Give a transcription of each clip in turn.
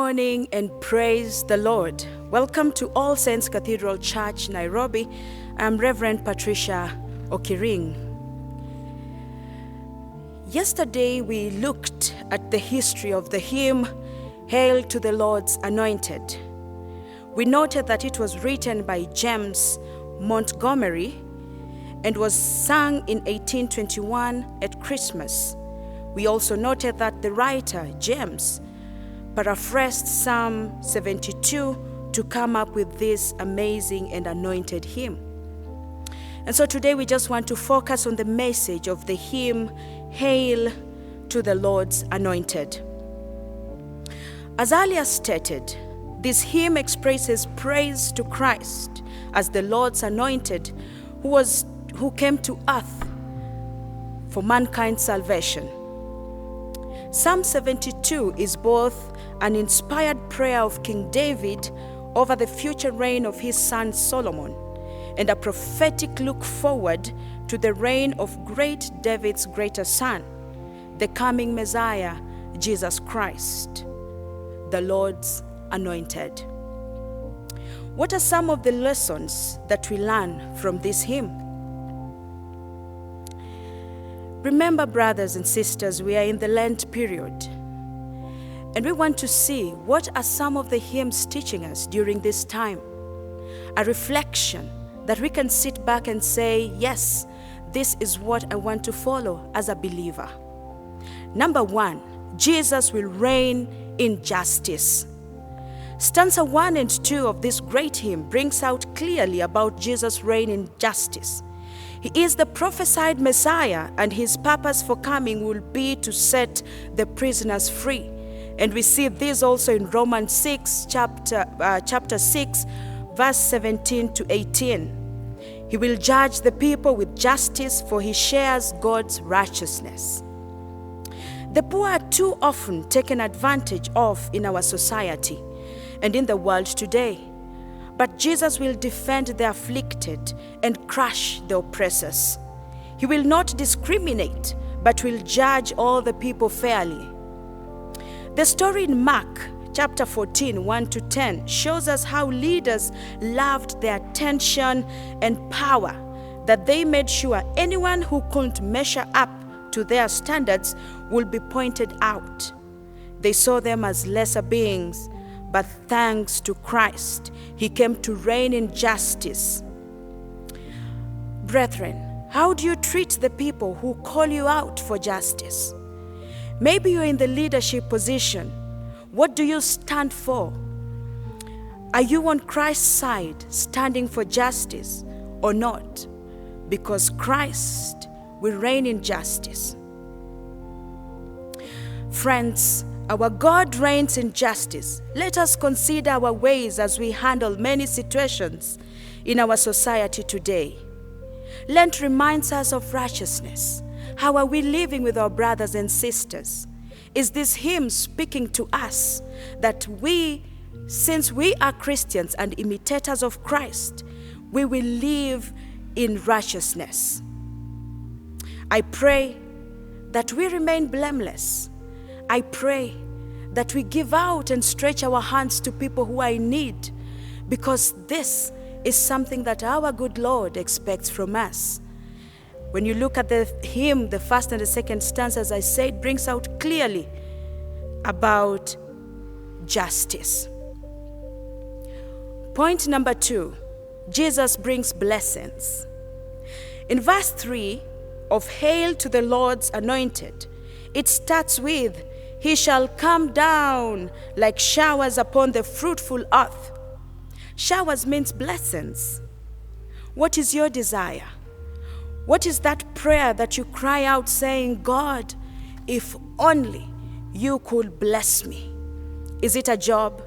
morning and praise the Lord. Welcome to All Saints Cathedral Church, Nairobi. I'm Reverend Patricia, OKIRING. Yesterday we looked at the history of the hymn, Hail to the Lord's Anointed. We noted that it was written by James Montgomery and was sung in 1821 at Christmas. We also noted that the writer, James, paraphrased Psalm 72 to come up with this amazing and anointed hymn. And so today we just want to focus on the message of the hymn, Hail to the Lord's Anointed. As earlier stated, this hymn expresses praise to Christ as the Lord's anointed who came to earth for mankind's salvation. Psalm 72 is both an inspired prayer of King David over the future reign of his son Solomon and a prophetic look forward to the reign of great David's greater son, the coming Messiah, Jesus Christ, the Lord's anointed. What are some of the lessons that we learn from this hymn? Remember, brothers and sisters, we are in the Lent period, and we want to see what are some of the hymns teaching us during this time. A reflection that we can sit back and say, yes, this is what I want to follow as a believer. Number one, Jesus will reign in justice. Stanza 1 and 2 of this great hymn brings out clearly about Jesus' reign in justice. He is the prophesied Messiah, and his purpose for coming will be to set the prisoners free. And we see this also in Romans 6, chapter 6, verse 17 to 18. He will judge the people with justice, for he shares God's righteousness. The poor are too often taken advantage of in our society and in the world today. But Jesus will defend the afflicted and crush the oppressors. He will not discriminate, but will judge all the people fairly. The story in Mark chapter 14, 1 to 10 shows us how leaders loved their attention and power, that they made sure anyone who couldn't measure up to their standards would be pointed out. They saw them as lesser beings, but thanks to Christ, he came to reign in justice. Brethren, how do you treat the people who call you out for justice? Maybe you're in the leadership position. What do you stand for? Are you on Christ's side, standing for justice, or not? Because Christ will reign in justice. Friends, our God reigns in justice. Let us consider our ways as we handle many situations in our society today. Lent reminds us of righteousness. How are we living with our brothers and sisters? Is this hymn speaking to us that since we are Christians and imitators of Christ, we will live in righteousness? I pray that we remain blameless. I pray that we give out and stretch our hands to people who are in need, because this is something that our good Lord expects from us. When you look at the hymn, the first and the second stanza, as I said, brings out clearly about justice. Point number 2, Jesus brings blessings. In verse 3 of Hail to the Lord's Anointed, it starts with, He shall come down like showers upon the fruitful earth. Showers means blessings. What is your desire? What is that prayer that you cry out saying, God, if only you could bless me? Is it a job?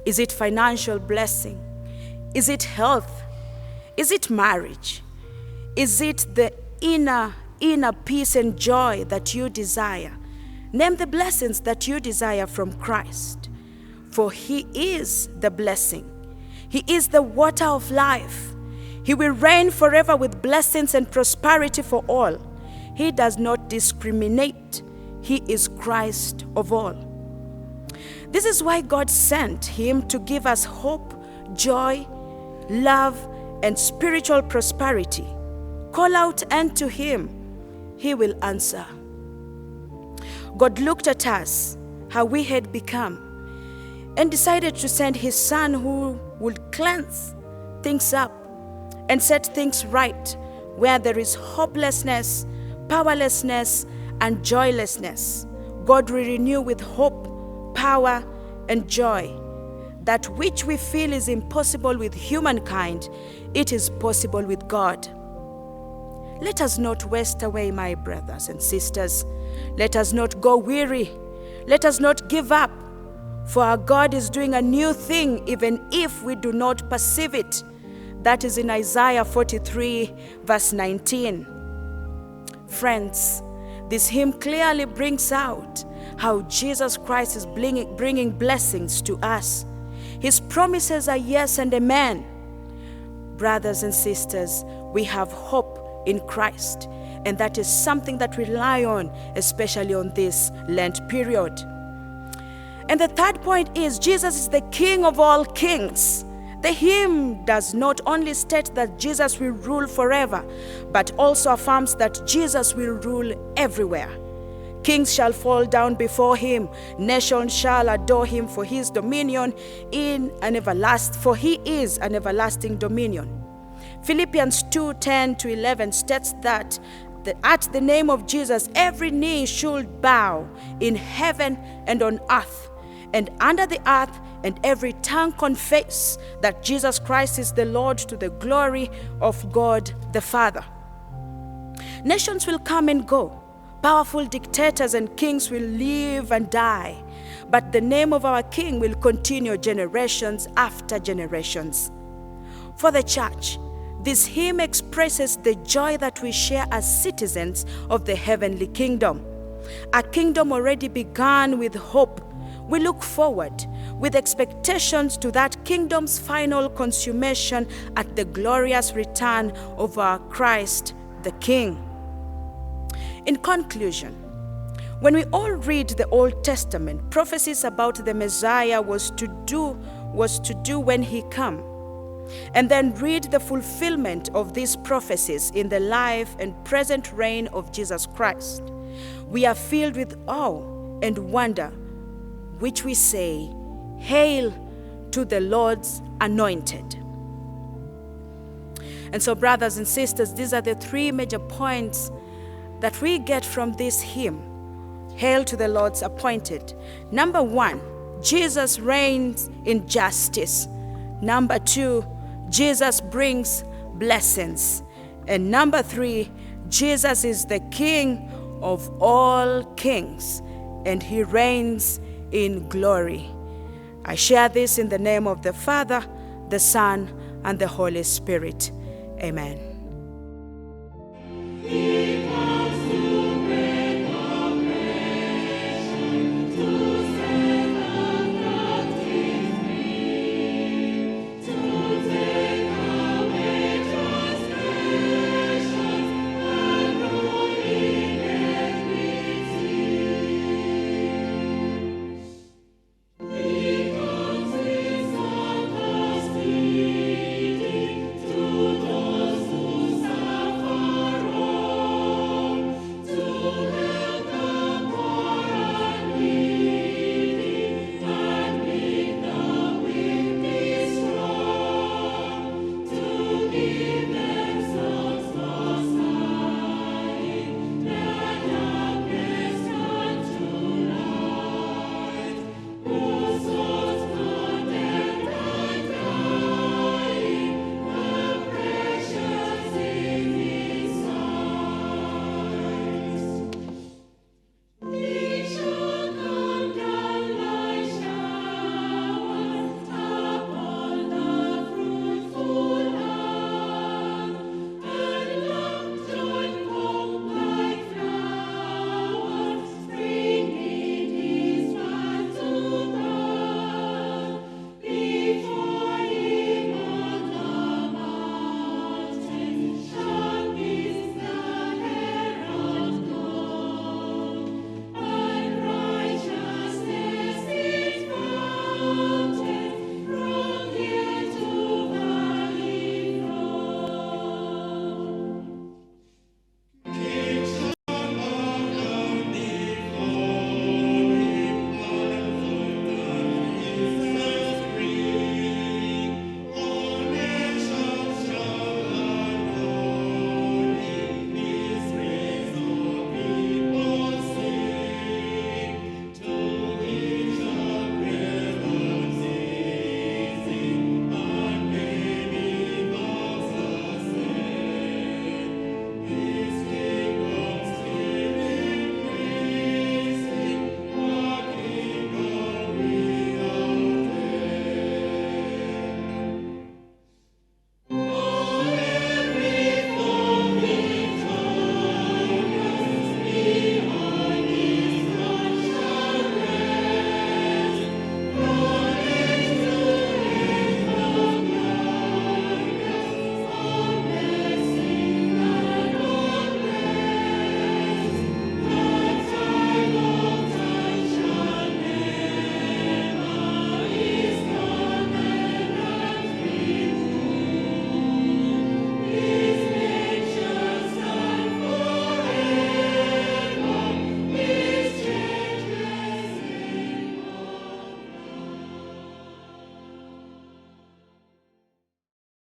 Is it financial blessing? Is it health? Is it marriage? Is it the inner peace and joy that you desire? Name the blessings that you desire from Christ, for he is the blessing. He is the water of life. He will reign forever with blessings and prosperity for all. He does not discriminate. He is Christ of all. This is why God sent him to give us hope, joy, love, and spiritual prosperity. Call out unto him, he will answer. God looked at us, how we had become, and decided to send his son who would cleanse things up and set things right where there is hopelessness, powerlessness, and joylessness. God will renew with hope, power, and joy. That which we feel is impossible with humankind, it is possible with God. Let us not waste away, my brothers and sisters. Let us not go weary. Let us not give up. For our God is doing a new thing, even if we do not perceive it. That is in Isaiah 43, verse 19. Friends, this hymn clearly brings out how Jesus Christ is bringing blessings to us. His promises are yes and amen. Brothers and sisters, we have hope in Christ, and that is something that we rely on, especially on this Lent period. And the third point is Jesus is the King of all kings. The hymn does not only state that Jesus will rule forever, but also affirms that Jesus will rule everywhere. Kings shall fall down before him, nations shall adore him, for his dominion for he is an everlasting dominion. Philippians 2:10-11 states that at the name of Jesus, every knee should bow in heaven and on earth and under the earth, and every tongue confess that Jesus Christ is the Lord, to the glory of God the Father. Nations will come and go. Powerful dictators and kings will live and die. But the name of our King will continue generations after generations. For the church, this hymn expresses the joy that we share as citizens of the heavenly kingdom. A kingdom already begun with hope. We look forward with expectations to that kingdom's final consummation at the glorious return of our Christ the King. In conclusion, when we all read the Old Testament, prophecies about the Messiah was to do when he come, and then read the fulfillment of these prophecies in the life and present reign of Jesus Christ, we are filled with awe and wonder, which we say, "Hail to the Lord's anointed." And so, brothers and sisters, these are the three major points that we get from this hymn, "Hail to the Lord's appointed." Number one, Jesus reigns in justice. Number two, Jesus brings blessings. And number three, Jesus is the King of all kings, and he reigns in glory. I share this in the name of the Father, the Son, and the Holy Spirit. Amen.